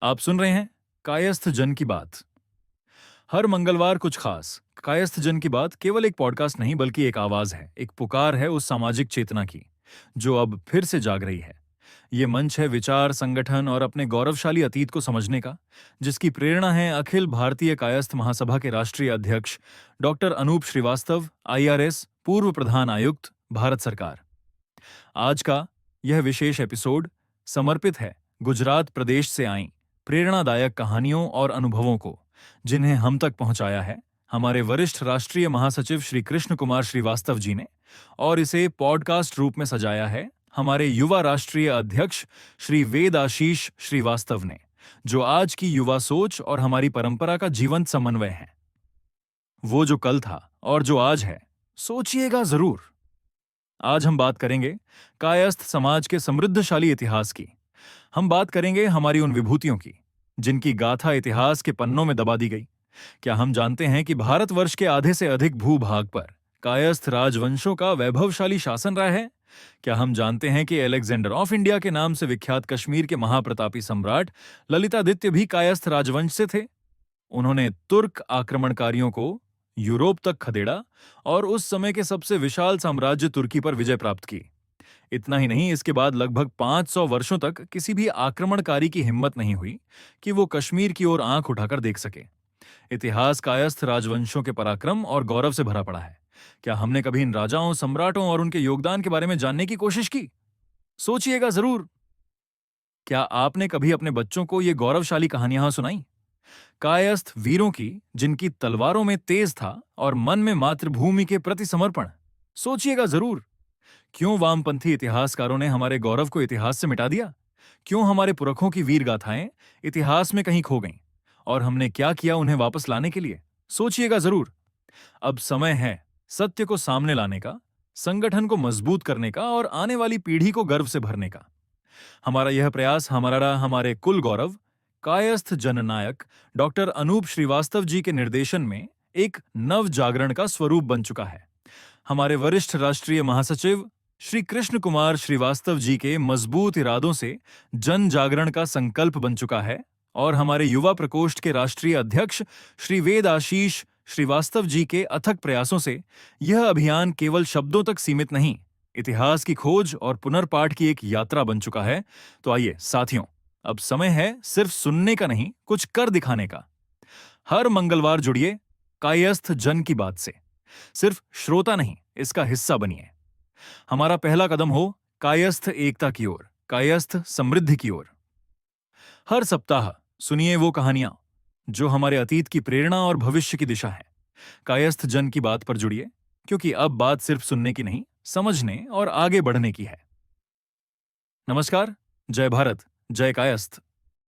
आप सुन रहे हैं कायस्थ जन की बात। हर मंगलवार कुछ खास। कायस्थ जन की बात केवल एक पॉडकास्ट नहीं बल्कि एक आवाज है, एक पुकार है उस सामाजिक चेतना की जो अब फिर से जाग रही है। ये मंच है विचार, संगठन और अपने गौरवशाली अतीत को समझने का, जिसकी प्रेरणा है अखिल भारतीय कायस्थ महासभा के राष्ट्रीय अध्यक्ष डॉक्टर अनूप श्रीवास्तव, आईआरएस, पूर्व प्रधान आयुक्त, भारत सरकार। आज का यह विशेष एपिसोड समर्पित है गुजरात प्रदेश से आई प्रेरणादायक कहानियों और अनुभवों को, जिन्हें हम तक पहुंचाया है हमारे वरिष्ठ राष्ट्रीय महासचिव श्री कृष्ण कुमार श्रीवास्तव जी ने, और इसे पॉडकास्ट रूप में सजाया है हमारे युवा राष्ट्रीय अध्यक्ष श्री वेद आशीष श्रीवास्तव ने, जो आज की युवा सोच और हमारी परंपरा का जीवंत समन्वय है। वो जो कल था और जो आज है, सोचिएगा जरूर। आज हम बात करेंगे कायस्थ समाज के समृद्धशाली इतिहास की। हम बात करेंगे हमारी उन विभूतियों की जिनकी गाथा इतिहास के पन्नों में दबा दी गई। क्या हम जानते हैं कि भारतवर्ष के आधे से अधिक भूभाग पर कायस्थ राजवंशों का वैभवशाली शासन रहा है? क्या हम जानते हैं कि अलेक्जेंडर ऑफ इंडिया के नाम से विख्यात कश्मीर के महाप्रतापी सम्राट ललितादित्य भी कायस्थ राजवंश से थे? उन्होंने तुर्क आक्रमणकारियों को यूरोप तक खदेड़ा और उस समय के सबसे विशाल साम्राज्य तुर्की पर विजय प्राप्त की। इतना ही नहीं, इसके बाद लगभग 500 वर्षों तक किसी भी आक्रमणकारी की हिम्मत नहीं हुई कि वो कश्मीर की ओर आंख उठाकर देख सके। इतिहास कायस्थ राजवंशों के पराक्रम और गौरव से भरा पड़ा है। क्या हमने कभी इन राजाओं, सम्राटों और उनके योगदान के बारे में जानने की कोशिश की? सोचिएगा जरूर। क्या आपने कभी अपने बच्चों को ये गौरवशाली कहानियां सुनाई? कायस्थ वीरों की जिनकी तलवारों में तेज था और मन में मातृभूमि के प्रति समर्पण। सोचिएगा जरूर। क्यों वामपंथी इतिहासकारों ने हमारे गौरव को इतिहास से मिटा दिया? क्यों हमारे पुरखों की वीर गाथाएं इतिहास में कहीं खो गईं? और हमने क्या किया उन्हें वापस लाने के लिए? सोचिएगा जरूर। अब समय है सत्य को सामने लाने का, संगठन को मजबूत करने का और आने वाली पीढ़ी को गर्व से भरने का। हमारा यह प्रयास हमारे कुल गौरव कायस्थ जननायक डॉक्टर अनूप श्रीवास्तव जी के निर्देशन में एक नव जागरण का स्वरूप बन चुका है। हमारे वरिष्ठ राष्ट्रीय महासचिव श्री कृष्ण कुमार श्रीवास्तव जी के मजबूत इरादों से जन जागरण का संकल्प बन चुका है, और हमारे युवा प्रकोष्ठ के राष्ट्रीय अध्यक्ष श्री वेद आशीष श्रीवास्तव जी के अथक प्रयासों से यह अभियान केवल शब्दों तक सीमित नहीं, इतिहास की खोज और पुनर्पाठ की एक यात्रा बन चुका है। तो आइए साथियों, अब समय है सिर्फ सुनने का नहीं, कुछ कर दिखाने का। हर मंगलवार जुड़िए कायस्थ जन की बात से। सिर्फ श्रोता नहीं, इसका हिस्सा बनिए। हमारा पहला कदम हो कायस्थ एकता की ओर, कायस्थ समृद्धि की ओर। हर सप्ताह सुनिए वो कहानियां जो हमारे अतीत की प्रेरणा और भविष्य की दिशा है। कायस्थ जन की बात पर जुड़िए, क्योंकि अब बात सिर्फ सुनने की नहीं, समझने और आगे बढ़ने की है। नमस्कार, जय भारत, जय कायस्थ।